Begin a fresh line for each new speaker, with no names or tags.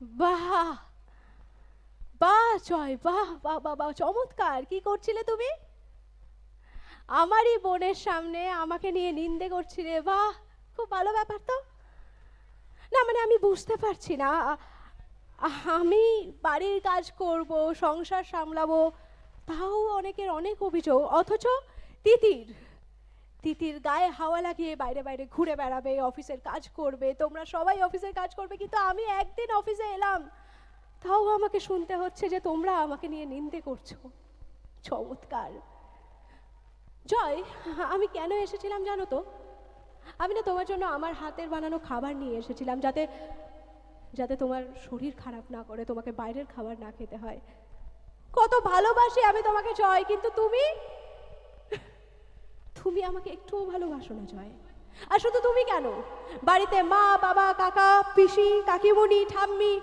বাহ, বাহ জয়, বাহ বাহ বাহ বাহ, চমৎকার! কি করছিলে তুমি? আমারই বোনের সামনে আমাকে নিয়ে নিন্দে করছিলে, বাহ! খুব ভালো ব্যাপার তো। না মানে আমি বুঝতে পারছি না, আমি বাড়ির কাজ করব, সংসার সামলাবো, তাও অনেকের অনেক অভিযোগ, অথচ তিতির তিতির গায়ে হাওয়া লাগিয়ে বাইরে বাইরে ঘুরে বেড়াবে, অফিসের কাজ করবে, তোমরা সবাই অফিসের কাজ করবে, কিন্তু আমি একদিন অফিসে এলাম, তাও আমাকে শুনতে হচ্ছে যে তোমরা আমাকে নিয়ে নিন্দে করছো। চমৎকার! জয়, আমি কেন এসেছিলাম জানো তো? আমি না তোমার জন্য আমার হাতের বানানো খাবার নিয়ে এসেছিলাম, যাতে যাতে তোমার শরীর খারাপ না করে, তোমাকে বাইরের খাবার না খেতে হয়। কত ভালোবাসি আমি তোমাকে জয়, কিন্তু তুমি তুমি আমাকে একটুও ভালোবাসো না জয়। আর শুধু তুমি কেন, বাড়িতে মা বাবা কাকা পিসি কাকিমণি ঠাম্মি